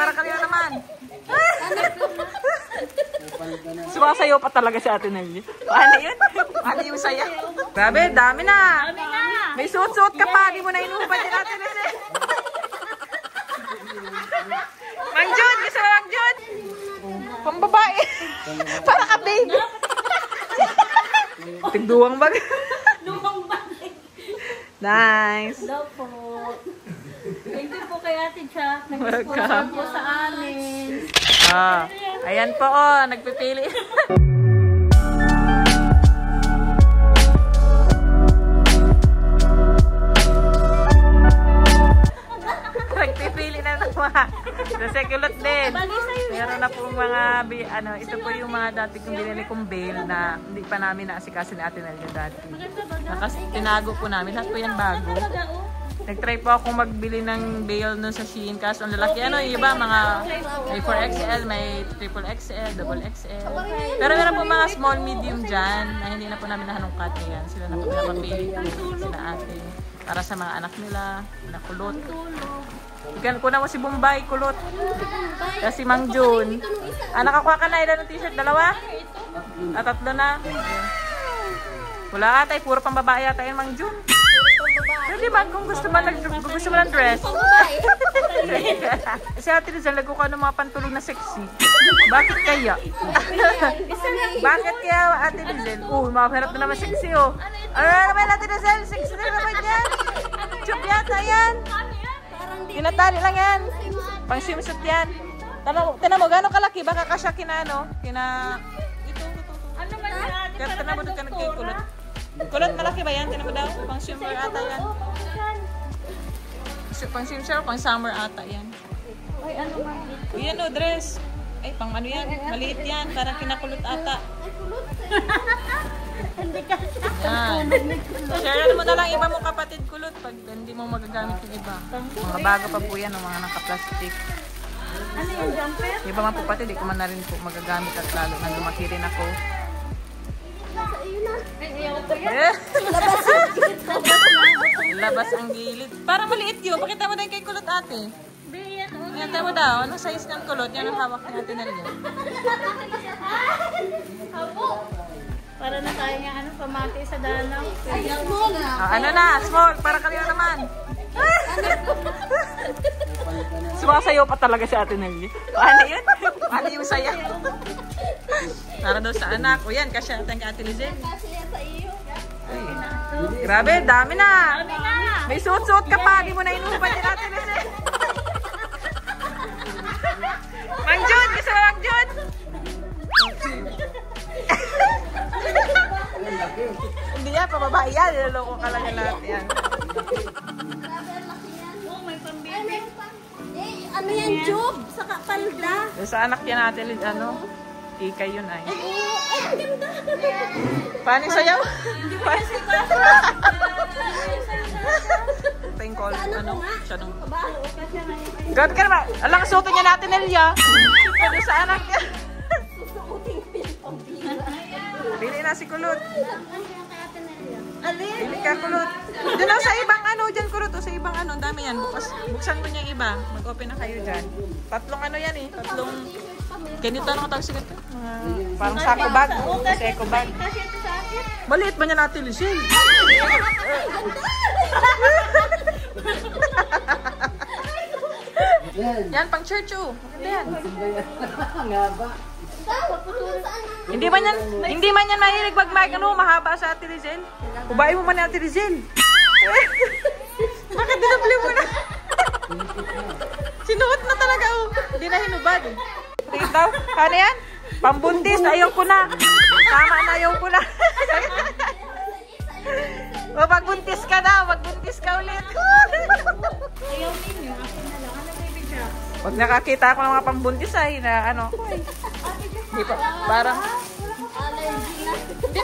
para kanina naman. Sumasayaw pa talaga si Ate Nelly. Paano yun? Paano yung saya? Grabe, dami na. May suot-suot ka pa. Di mo na inuupan din Ate Nelly. Mang Jun, gusto mo Mang Jun? Pambabae. Para ka baby. Tigduwang bag. Nice. Hello po. Thank you po kay Ate Jack. Welcome po sa amin. Ayan po, oh, nagpipili. Nagpipili na naman. Kasi kulot din. Meron na po mga, ito po yung mga dati kong binili kong bail na hindi pa namin naasikaso ni Ate Nelly dati. Tinago po namin. Lahat po yan bago. Nag-try po akong magbili ng bail nun sa Shein. Kaso ang lalaki, yung iba, mga may 4XL, may triple XL, double XL. Pero meron po mga small, medium dyan na hindi na po namin nahanungkat yan. Sila na po pinapapili. Sila Ate. Para sa mga anak nila, na kulot. Ikan ko na mo si Bombay, kulot. Kasi Mang Jun. Nakakuha ka na, ilan ng t-shirt? Dalawa? Tatlo na. Wala ata, puro pang babae ata yun, Mang Jun. Hindi ba, kung gusto mo ng dress? Si Ate Rizal, nagko ka ng mga pantulog na sexy. Bakit kaya? Bakit kaya Ate Rizal? Mahirap na naman sexy, oh. Ano naman Ate Rizal? Sexy na naman yan. Chup yata yan. Tinatali lang yan. Pang swimsuit yan. Tinan mo, gano'ng kalaki? Baka kasya kina, ano? Kina... Ito. Ano man yan? Tinan mo doon ka nagkikulot. Kulot malaki ba yan? Tinan mo daw. Pang swimmer ata yan. Pang swimmer o pang summer ata yan. Ay, ano man ito? Yan o, dress. Ay, pang ano yan? Maliit yan. Parang kinakulot ata. Hindi ka Yan. Share mo na lang iba mong kapatid kulot pag hindi mo magagamit yung iba. Mga bago pa po yan, mga naka-plastic. Ano yung jumper? Iba man po pati, di ko man na rin po magagamit at lalo nang lumaki rin ako. Labas ang gilid. Parang maliit yun. Pakita mo din kay kulot ate. Yan tayo mo daw. Anong size ng kulot? Yan ang hawak natin na rin. Para na tayo nga pamati sa danaw. Ano na? Small. Para kanina naman. Sumasayaw pa talaga si Ate Nelly. Paano yun? Paano yung saya? Para daw sa anak. O yan, kasi natin kay Ate Lizelle. Grabe, dami na. May suot-suot ka pa. Di mo na inuupan din Ate Lizelle. Mang Jun, gusto mo Mang Jun? Hindi yan, pababae yan. Niloloko ka lang lahat yan. May pambili. Ano yan, job? Sa kapalda. Sa anak yan natin, ano? Ikay yun ay. Ang ganda. Paano yung sayaw? Hindi mo kasi basa. Ito yung call, ano? Siya nung... Gawin ka naman. Alang suotin niya natin, Elia. Ano sa anak niya? Pili na si Kulot. Pili ka, Kulot. Doon lang sa ibang ano, dyan Kulot. O sa ibang ano, dami yan. Buksan mo niya iba. Mag-open na kayo dyan. Tatlong ano yan eh. Tatlong... Ganito ano matawag siya ito? Parang sako bag. Seko bag. Maliit ba niya natin, Lucille? Yan, pang church oh. Yan. Hindi man yan mahilig mag-mic. Ano, mahaba sa Ate Rizelle. Ubayin mo man ni Ate Rizelle. Bakit dinabli mo na? Sinuot na talaga oh. Hindi na hinubad. Ito, ano yan? Pambuntis, ayaw ko na. Tama na, ayaw ko na. O, magbuntis ka na. Magbuntis ka ulit. Ayaw ninyo. Ako na lang. Ano baby drops? Pag nakakita ako ng mga pambuntis ay na ano. Hindi pa, parang... Hindi,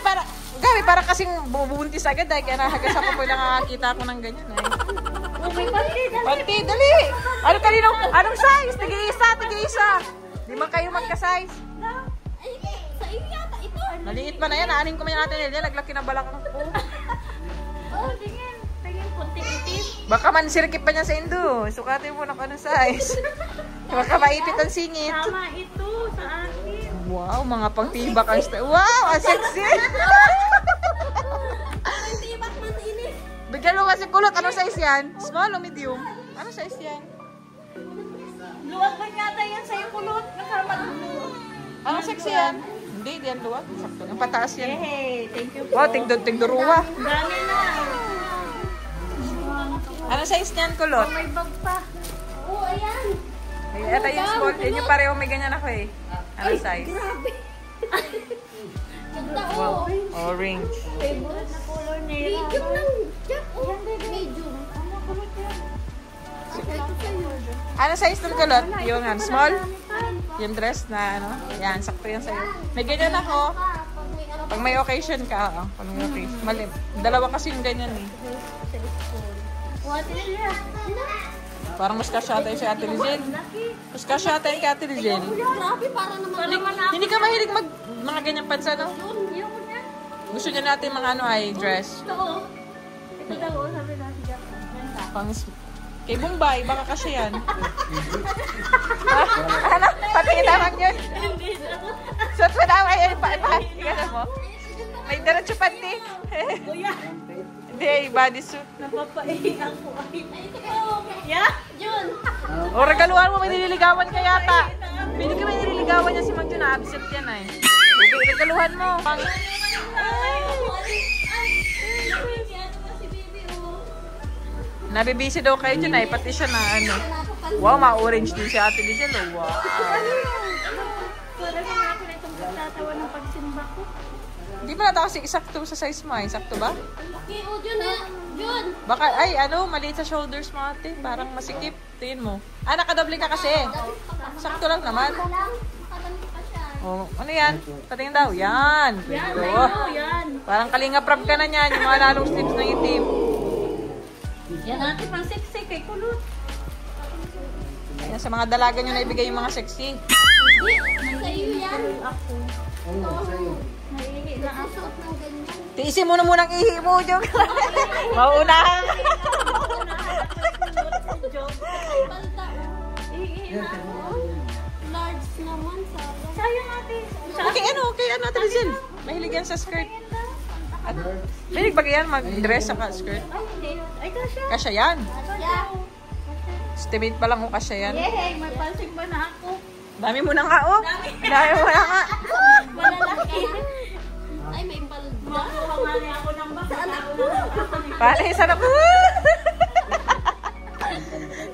para kasing bubuntis agad ay kaya nahagas ako pag nakakita ako ng ganyan ay. May panty, dali. Panty, dali. Ano kanino? Anong size? Tig-isa. Di man kayo magka-size. Sa iyo yata ito. Maliit pa na yan. Aanin ko man natin yan. Naglaki na balakang ko. Oh, tingin. Tingin, punti itim. Baka man sirkip pa niya sa indo. Sukatin mo na kung anong size. Baka maipit ang singit. Tama ito sa akin. Wow, mga pangtibak ang wow, ang sexy. Ang tibak matinis. Bigyan mo kasi kulot. Anong size yan? Small o medium? Anong size yan? Luwag ba yata yan sa'yo kulot? Kasama dito. Anong sexy yan? Hindi, di yan luwag. Sakto. Ang pataas yan. Hey, thank you po. Wow, tigduruwa. Dami na. Anong size niyan, kulot? May bag pa. Oo, ayan. Ay, ito yung small. Yun yung pareho may ganyan ako eh. Anong size? Grabe. Ganda, Wow, oh. orange. Favorite na color nila. Medium lang. Oh, medium. Ano kulot yan? Ito sa'yo. Anong size ng kulot? Yung small? Yung dress na ano? Yan, sakto yan sa'yo. May ganyan ako. Pag may occasion ka, pag may occasion. Malim. Dalawa kasi yung ganyan eh. What is it? Parang mas kasya tayo si Ate Lizelle. Mas kasya tayo kay Ate Lizelle. Grabe, para naman ako. Hindi ka mahilig mga ganyang pansa, no? Yun na. Gusto niya natin mga ano ay dress. Ito, oh. Ito daw, oh, sabi natin dyan. Ganda. Pang kay Bombay, baka kasya yan. Ano? Patingin naman yun. Suot mo naman yun. Ikala mo? May diretso panty. Kuya, Hindi, bodysuit. napapaihi ako. Ay, ito po. Yeah? Yun. O, regaluhan mo, may nililigawan ka yata. Pili ka may nililigawan niya si Mang Jun, absent yan ay. Okay, regaluhan mo. Pang... Nabibisi daw kayo dyan ay, pati siya na ano. Wow, ma-orange din si Ate Lizelle. Wow. Para sa natin itong pagtatawa ng pagsimba ko. Hindi mo nata kasi eksakto sa size mo ay. Sakto ba? Okay, oh, Jun na. Jun. Baka, ay ano, maliit sa shoulders mo ate. Parang masikip. Tingin mo. Ah, nakadoble ka kasi. Sakto lang naman. Makadami pa siya. Oh, ano yan? Patingin daw. Yan. Yan, Pwede. ayun, yan. Parang kalinga prab ka na niyan. Yung mga lalong sleeves ng itim. Yan natin pang sexy kay kulot. Ayan, sa mga dalaga nyo na ibigay yung mga sexy. Hindi, sa'yo yan. Ako. Naihi na ako. Tiisin mo na munang ihi mo, joke. Maunahan. Balta. Ihi na ako. Large naman, sayang. Sayang ate. Okay, ano, Ate Lizelle? Mahilig yan sa skirt. At, mahilig ba yan mag-dress sa skirt? Ay, hindi. Ay, kasya. Kasya yan. Kasya. Estimate pa lang kung kasya yan. Yay, may palsing ba na ako? Dami mo na nga, oh. Dami mo na nga. Malalaki. Ay, may balda. Makuha nga niya ako ng basa. Anak ko. Paano yung sarap?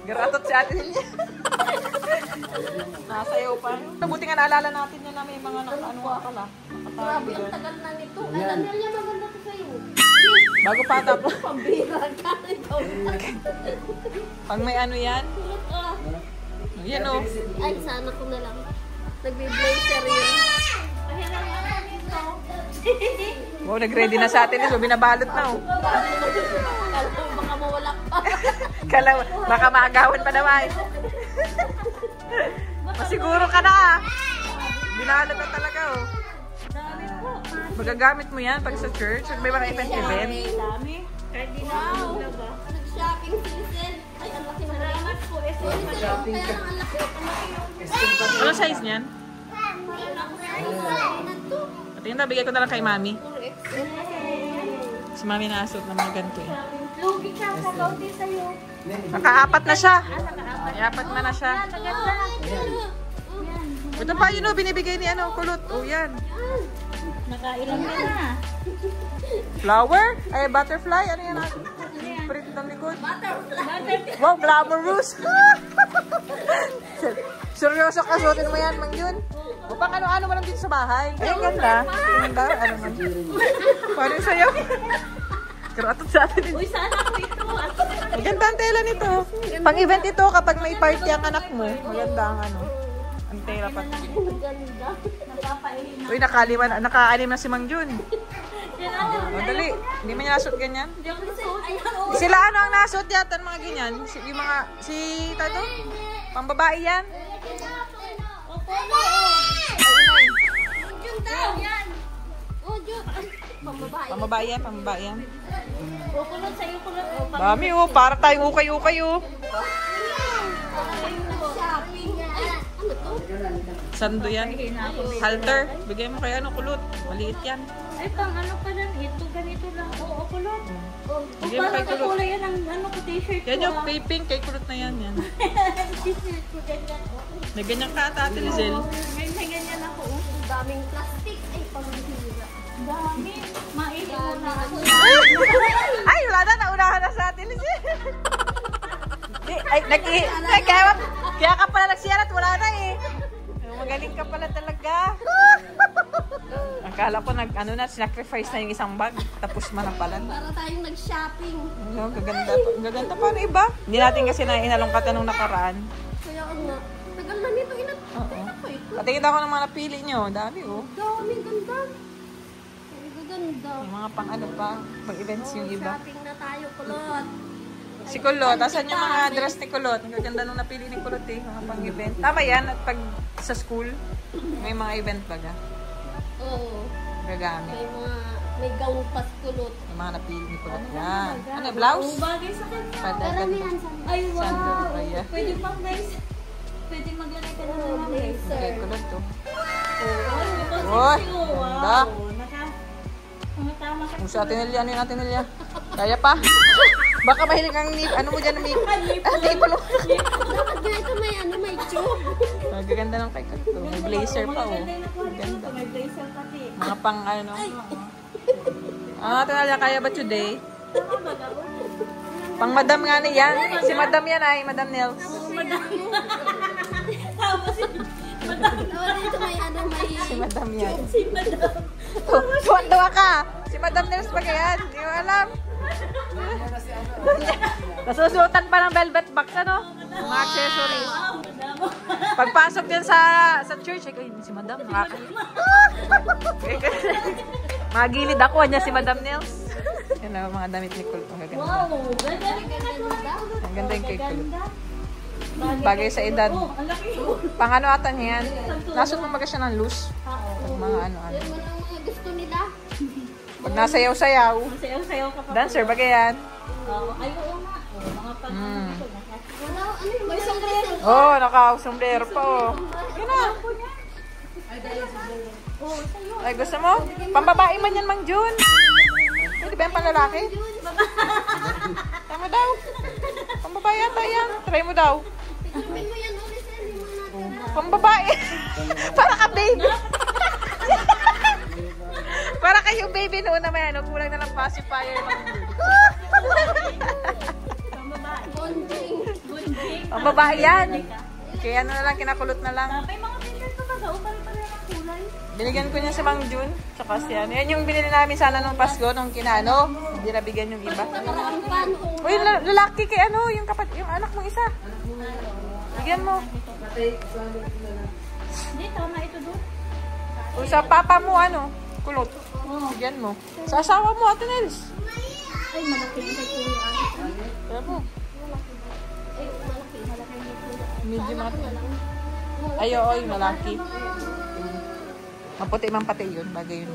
Garatot si Ate Lizelle. Nasayaw pa. Buti nga naalala natin na may mga ano ka pala. Grabe, ang tagal na nito. Ay, Daniel, maganda to sa'yo. Bago pa tapos. Pambira ka. Ikaw. Pag may ano yan. Kulot ah. Yan oh. Ay, sana ko na lang. Nagbe-blazer yun. Pahiram ako nito. Wow, nag-ready na sa atin. So, binabalot na oh. Kala ko baka mawala pa. Kala, baka maagawan pa naman. Masiguro ka na ah. Binalot na talaga oh. Dami po. Magagamit mo yan pag sa church. Pag may mga event-event. Dami. Kahit di na ako na ba? Nag-shopping si Lisel. Ay, ang laki na salamat po. Shopping ka. Ang laki. Ano size niyan? Patingin na, bigay ko na lang kay Mami. Si Mami nakasuot ng mga ganito eh. Lugi ka sa kaunti sa'yo. Nakaapat na siya. Nakaapat na siya. Maganda. Ito pa yun oh, binibigay ni ano, kulot. Oh, yan. Nakailan ka na. Flower? Ay, butterfly? Ano yan? Print ng likod. Butterfly. Wow, glamorous! Seryoso ka, suotin mo yan, Mang Jun. O pang ano-ano mo lang dito sa bahay. Ay, ang ganda. Ang ganda. Ano man. Paano yung sayo? Karatot sa atin. Uy, sana ako ito. Ang ganda ang tela nito. Pang-event ito kapag may party ang anak mo. Maganda ang ano. Ang tela pa. Maganda. Napapaihin na. Uy, nakaanim na si Mang Jun. Madali. Hindi man niya nasot ganyan. Hindi ako nasuot. Ayan, Sila ano ang nasot yata ng mga ganyan? Yung mga, si Tato? Pambabae yan? Opo na Ay, Jun daw. Yan. Oh, Jun. Pambabae. pambabae yan, pambabae yan. O, kulot sa'yo, kulot. O, Dami oh, para tayong ukay-ukay oh. shopping. Sando yan. Halter. Bigay mo kay ano, kulot. Maliit yan. Ay, pang ano pa lang. Ito, ganito lang. Oo, kulot. Bigay mo kay kulot. Kulay yan ang ano ko, t-shirt ko. Yan yung kay pink, kay kulot na yan. Yan. T-shirt ko, ganyan. May ganyan ka ata, Ate Lizelle. May ganyan ako. Daming plastic. Ay, pamahira. Dami. Maiiwan na ako. Ay, wala na. Naunahan na sa Ate Lizelle. Ay, kaya ka pala nagsiyara at wala na eh. Magaling ka pala talaga. Akala ko sacrifice na yung isang bag. Tapos man na pala. Para tayong nag-shopping. Ano, gaganda pa. Ano iba? Hindi natin kasi inalungkat nung nakaraan. Kaya nga. Tagal na nito. Oo. Patingin ako ng mga napili nyo. Dami oh. Dami, ganda. Ganda. Yung mga pang ano pa. Pang events yung iba. Shopping na tayo, kulot. Si Kulot. Asan yung mga dress ni Kulot? Ang gaganda nung napili ni Kulot eh. Mga pang event. Tama yan. At pag sa school, may mga event baga. Oo. Gagamit. May gown pas kulot. Yung mga napili ni Kulot. Yan. Ano, blouse? Bagay sa kanya. Padagdag. Ay, Sando, wow. Raya. Pwede pang guys. Pwede maglagay ka na ng blazer. Okay, Kulot to. Wow. Ganda. Tama ka. Kung sa Atenelya, ano yung Atenelya? Kaya pa. Baka mahilig ang ano mo dyan, nipple. Dapat ganito may tube. Magaganda ng kay Kulot. May blazer pa oh. Ganda. May blazer pati. Mga pang ano. Ang Atenelya, kaya ba today? Pang madam nga na yan. Si madam yan ay, Madam Nels. Tapos madam. Dito may Si madam yan. Si madam. Tuwan-tuwa ka. Si Madam Nels pa kaya. Hindi mo alam. Nasusutan pa ng velvet box, ano? Mga accessories. Pagpasok din sa church, ay, si Madam, magilid ako, niya si Madam Nels. Yan ang mga damit ni Kulot. Ang ganda. Wow, ganda. Ang ganda yung kay Kulot. Bagay sa edad. Ang laki. Pang ano ata niya yan? Nasot mo maga siya ng loose. Pag mga ano-ano. Yan mo lang mga gusto nila. Pag nasayaw-sayaw. Sayaw-sayaw ka pa. Dancer, bagay yan. Ay, oo nga. Mga pag wala, ano yung may sombrero? Oh, naka-sombrero pa oh. Yun na. Ay, gusto mo? Pambabae man yan, Mang Jun. Hindi ba yan panlalaki? Try mo daw. Pambabae yata yan. Try mo daw. Tignan mo yan, ulit yan. Hindi mo natin. Pambabae. Para ka baby. Para kayo baby noon naman yan. Kulang na ng pacifier. Bonjing. Pambabae yan. Kaya ano na lang, kinakulot na lang. May mga pindal ka ba? Pare-pare ang kulay. Binigyan ko niya si Mang Jun. Tsaka si ano. Yan yung binili namin sana nung Pasko, nung kinano. Hindi nabigyan yung iba. Uy, lalaki kay ano, yung anak mong isa. Bigyan mo. Hindi, tama ito doon. O sa papa mo, ano, kulot. Bigyan mo. Sa asawa mo, Ate Nels. Ay, malaki yung sa kuya. Kaya mo. Ay, malaki. Medyo mati. Ay, oo, yung malaki. Maputi man pati yun. Bagay yun.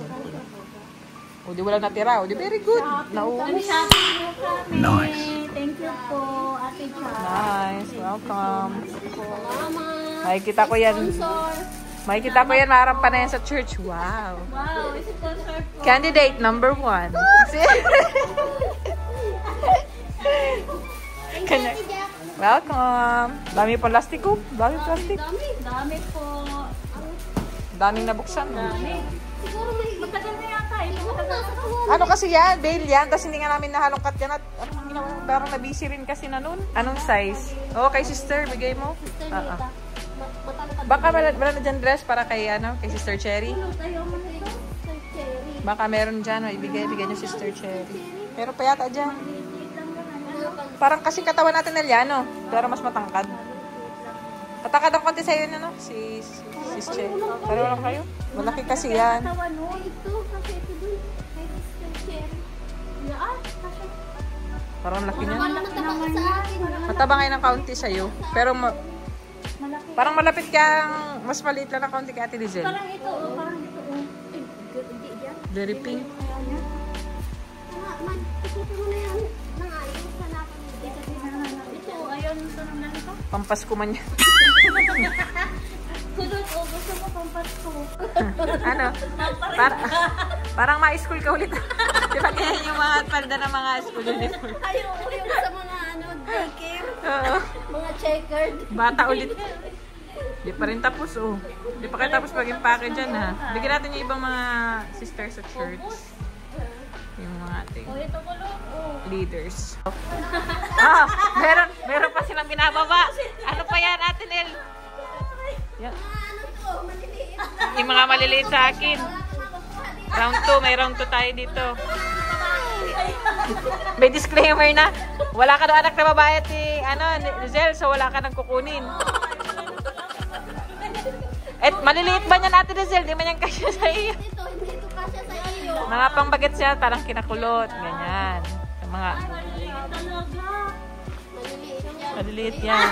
O, di walang natira. O, di very good. Nauwi. Nice. Thank you po, Ate Cha. Nice. Welcome. Salamat. Makikita ko yan. Makikita ko yan. Marampa na yan sa church. Wow. Wow, is it sponsor po? Candidate number 1. Welcome. Dami plastic ko. Dami plastic. Dami po. Daming nabuksan. Dami. Siguro may matagal na yata. Matagal na. Ano kasi yan? Bail yan. Tapos hindi nga namin nahalongkat yan. At anong ginawa? Parang na-busy rin kasi na nun. Anong size? Oo, kay sister. Bigay mo. Baka wala na dyan dress para kay, kay Sister Cherry. Baka meron dyan. Ibigay nyo Sister Cherry. Pero pa yata dyan. Parang kasi katawan natin na Liano. Pero mas matangkad. Patangkad ang konti sa'yo na, si Cherry. Pero lang kayo. Malaki kasi yan. Ito, kasi ito dun. Kay Sister Cherry. Parang laki niya. Mataba sa akin. Mataba ngayon ng kaunti sa'yo. Pero parang malapit kang mas maliit lang ng kaunti kay Ate Lizelle. Parang ito, parang ito. Very pink. Ito, ayun, ito naman ito. Pampasko man yan. Kulot Ano? Parang ma-school ka ulit. Di ba kaya yung mga palda ng mga school uniform? Ayoko yung sa mga daycare. Oo. Mga checkered. Bata ulit. Di pa rin tapos, oh. Di pa kayo tapos mag-impake dyan, ha. Bigyan natin yung ibang mga sisters at church. Yung mga ating leaders. Ah, meron pa silang binababa. Ano pa yan, Ate Nel? Yan. Ano to? Maliliit. Yung mga maliliit sa akin. Round 2, may round 2 tayo dito. May disclaimer na. Wala ka daw anak na babae at ni Rizel, so wala ka nang kukunin. Eh, maliliit ba niyan, Ate Rizel? Di man yan kasya sa iyo. Ito, hindi ito kasya sa iyo. Mga pangbaget siya, parang kinakulot. Ganyan. Yung mga Maliliit maliliit yan. yan.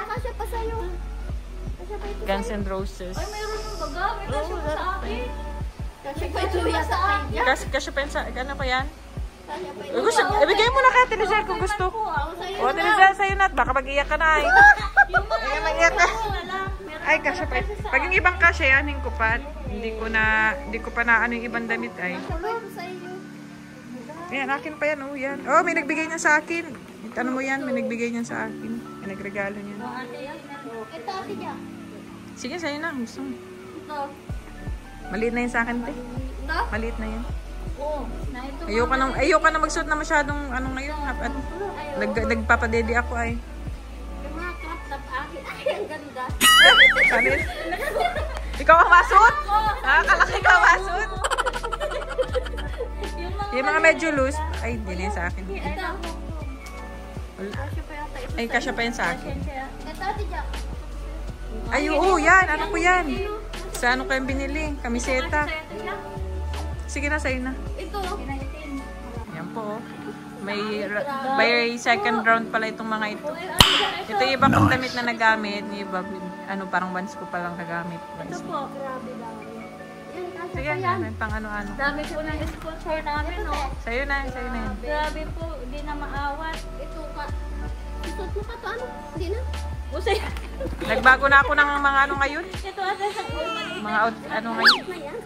Kasya pa sa'yo. Kasya pa ito. Guns N' Roses. Mayroon ng baga. May kasya pa sa akin. Kasya pa ito sa akin. Kasya pa yan sa, ano pa yan? Kasya pa ito. Gusto, ibigay mo na ka, Ate Rizel, kung gusto. O, Ate Rizel, sa'yo na. Baka mag-iyak ka na ay. Ay, mag-iyak ka. Ay, kasya pa. Pag yung ibang kasya, yanin ko pa. Hindi ko pa na ano yung ibang damit ay. Kulot sa iyo. Ayan, akin pa yan. Oh, yan. Oh, may nagbigay niya sa akin. Ano mo yan? May nagbigay niya sa akin. May nagregalo niya. Ito, ate niya. Sige, sa'yo na. Gusto mo. Ito. Maliit na yun sa akin, te. Ito? Maliit na yun. Oo. Na ito. Ayoko na magsuot na masyadong ano ngayon. Nagpapadede ako ay. Yung mga crop top akin. Ay, ang ganda. Kanil? Ikaw ang masuot? Nakakalaki ka ang masuot? Yung mga medyo loose. Ay, hindi na yun sa akin. Ito. Kasya pa yata ito. Ay, kasya pa yun sa akin. Ito, ate Jack. Ay, oo, yan. Ano ko yan? Sa ano ko yung binili? Kamiseta. Sige na, sa'yo na. Ito. Yan po. By second round pala itong mga ito. Ito yung ibang damit na nagamit. Yung iba, ano, parang once ko palang nagamit. Ito po. Grabe lang. Yan, kasya Sige, pa yan. may pang ano-ano. Dami po ng sponsor namin, no? Sa'yo na, sa'yo na yan. Grabe po, hindi na maawat. Ito ka. Isot mo ka to, ano? Hindi na. Usay. Nagbago na ako ng mga ano ngayon. Ito ate sa Mga ano ngayon. na yan.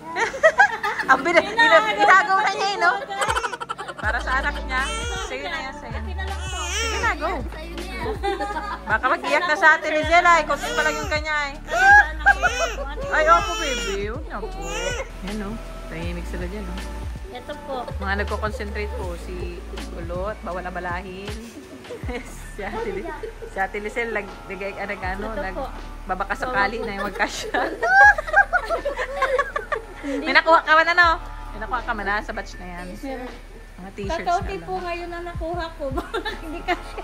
Ang inagaw na niya, no? Para sa anak niya. Sige na yan, sa'yo. Sige na, go. Sa'yo na yan. Baka mag-iyak na sa atin ni Zela. Kunti pa lang yung kanya eh. Ay, opo, baby. Yun na po. Yan, no? Tahimik sila dyan, no? Ito po. Mga nagko-concentrate po. Si Kulot, bawal abalahin. Si Ate Lisel, nagbabaka sakali na yung magkasya. May nakuha ka man, ano? May nakuha ka man, sa batch na yan. Mga t-shirts na Kakauti lang. po ngayon na nakuha ko. Hindi kasi.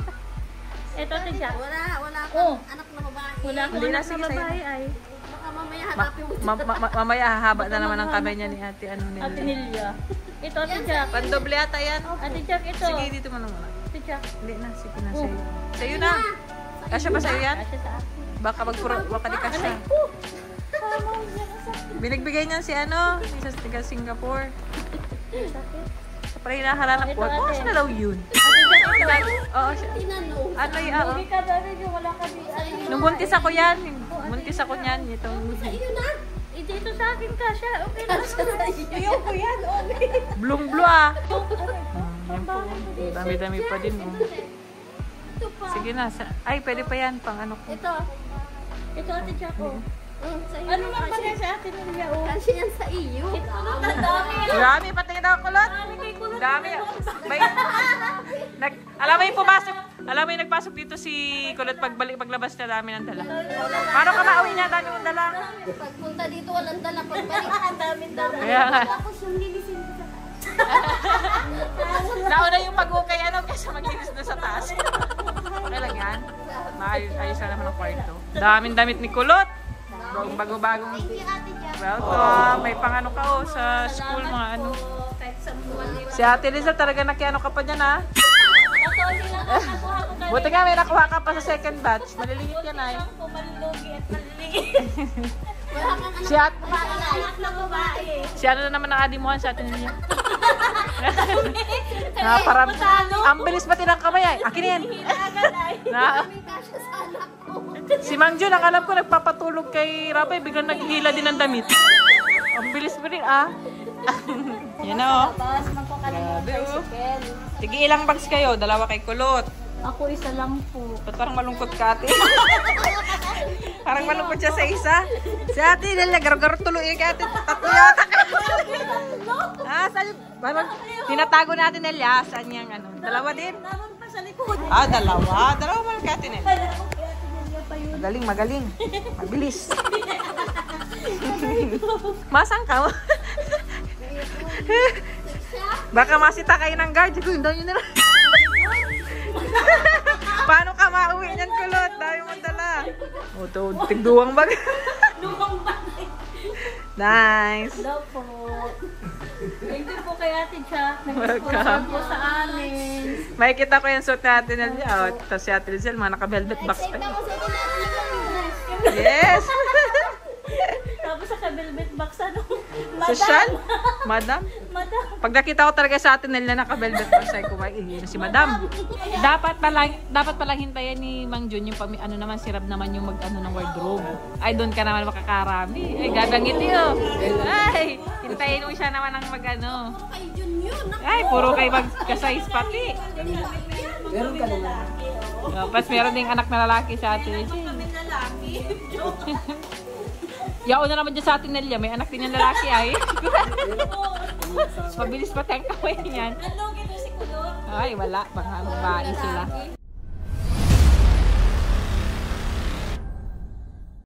Ito ate siya. Wala Oh. akong anak na babae. Wala akong anak na babae ay. Baka mamaya hanapin mo. Mamaya hahaba na naman ang kamay niya ni Ate Ate Nil. Nelia. Ito ate Jack. Pandoble ata yan. Ate Jack ito. Sige, dito mo naman. Ate Jack. Hindi na, sige na sa'yo. Sa'yo na. Kasya ba sa'yo yan? Ate sa akin. Baka waka di kasya. Binagbigay niyan si ano, isa sa taga Singapore. Sa pala hinaharap po. Oh, siya na daw yun. Ate Jack ito. Oo, siya. Tinanong. Ano yung, oo. Hindi ka dami yung wala ka di. Nung buntis ako yan, buntis ako niyan, itong Iyo na. Ito sa akin ka siya. Okay na. Ayoko yan. Okay. blue ah. Yan po. Dami-dami pa din. Oh. Ito pa. Sige na. Ay, pwede pa yan. Pang ano ko. Ito. Ito ate Jack oh. Ano man pala sa atin niya oh. Kasi yan sa iyo. Ang dami. Dami, pati daw kulot. Dami. May, alam mo yung pumasok. Alam mo yung nagpasok dito si Kulot paglabas na dami ng dala. Paano ka mauwi niya? Dami ng dala. Pagpunta dito walang dala. Pagbalik. Ang dami. Kaya nga. Tapos yung lilisin ko sa Nauna yung pag-ukay ano kaysa maglinis doon sa taas. Okay lang yan. Maayos na naman ang kwarto. Daming damit ni Kulot. Bago-bagong. Thank you ate Jack. Welcome. May pang ano ka oh, sa school mga ano. Kahit sa mga Si Ate Lizelle talaga nakiano ka pa dyan ha. Natoli lang ang nakuha ko kanina. Buti nga may nakuha ka pa sa second batch. Maliliit yan ay. Pumalugi at maliliit. Wala kang anak Si Ate, anak na babae. si ano na naman ang adimuhan sa atin niya. Parang, ang bilis pati ng kamay ay. Akin yan. Agad ay. Na, May kasya sa anak ko. si Mang Jun, ang alam ko nagpapatulog kay nahihirapan, biglang naghihila din ng damit. Ang bilis mo rin, ah. Yan na, oh. Tapos, magkuka ng Grabe, oh. tricycle. Sige, ilang bags kayo? Dalawa kay Kulot. Ako isa lang po. Ba't parang malungkot ka, ate? Parang malungkot siya sa isa. Si ate, garo-garo tuloy ka, ate. Tatlo yata ka. Ah, saan? Parang tinatago natin, Nelia. Saan yung ano? Dalawa din? Naman pa sa likod. Ah, dalawa. Dalawa man ka, ate, Nelia. Kala ko kaya tinilya pa yun. Magaling, magaling. Mabilis. Masang ka? Baka masita kayo ng guard. Siguro, hindi nyo na. Paano ka mauwi niyan, Kulot? Dahil mo dala. O, ito, tigduwang bag. Lumang bag. Nice. Hello po. Thank you po kay Ate Jack. Welcome. Nag-sponsor po sa amin. Makikita ko yung suit natin na out. Tapos si Ate Lizelle, mga naka-velvet box pa yun. Yes! Tapos sa velvet box, ano? Social? Madam? Madam. Pag nakita ko talaga sa atin na naka-velvet box, ay kumain si Madam. Dapat palang hintayin ni Mang Jun yung ano naman, sirap naman yung mag-ano ng wardrobe. Ay, doon ka naman makakarami. Ay, gagangiti oh. Ay, hintayin mo siya naman ng mag-ano. Kay Jun yun. Ay, puro kayo mag-size pati. Meron ka naman. Tapos meron ding anak na lalaki sa atin. Kami lalaki. Yao na naman dyan sa atin, Nelia. May anak din yung lalaki ay. Mabilis pati ang kamay niyan. Ano, gito si Kulot? Ay, wala. Mga babae sila.